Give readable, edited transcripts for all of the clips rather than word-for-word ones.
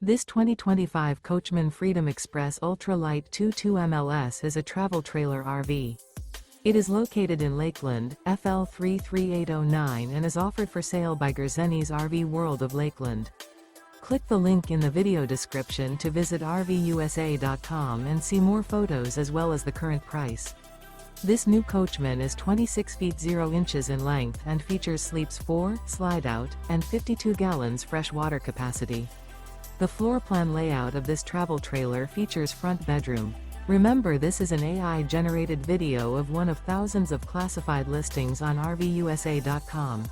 This 2025 Coachmen Freedom Express Ultra Lite 22 MLS is a travel trailer RV. It is located in Lakeland, FL 33809 and is offered for sale by Gerzeny's RV World of Lakeland. Click the link in the video description to visit RVUSA.com and see more photos as well as the current price. This new Coachman is 26 feet 0 inches in length and features sleeps 4, Slideout, and 52 gallons fresh water capacity. The floor plan layout of this travel trailer features front bedroom. Remember, this is an AI-generated video of one of thousands of classified listings on RVUSA.com.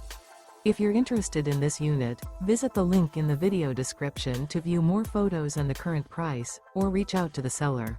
If you're interested in this unit, visit the link in the video description to view more photos and the current price, or reach out to the seller.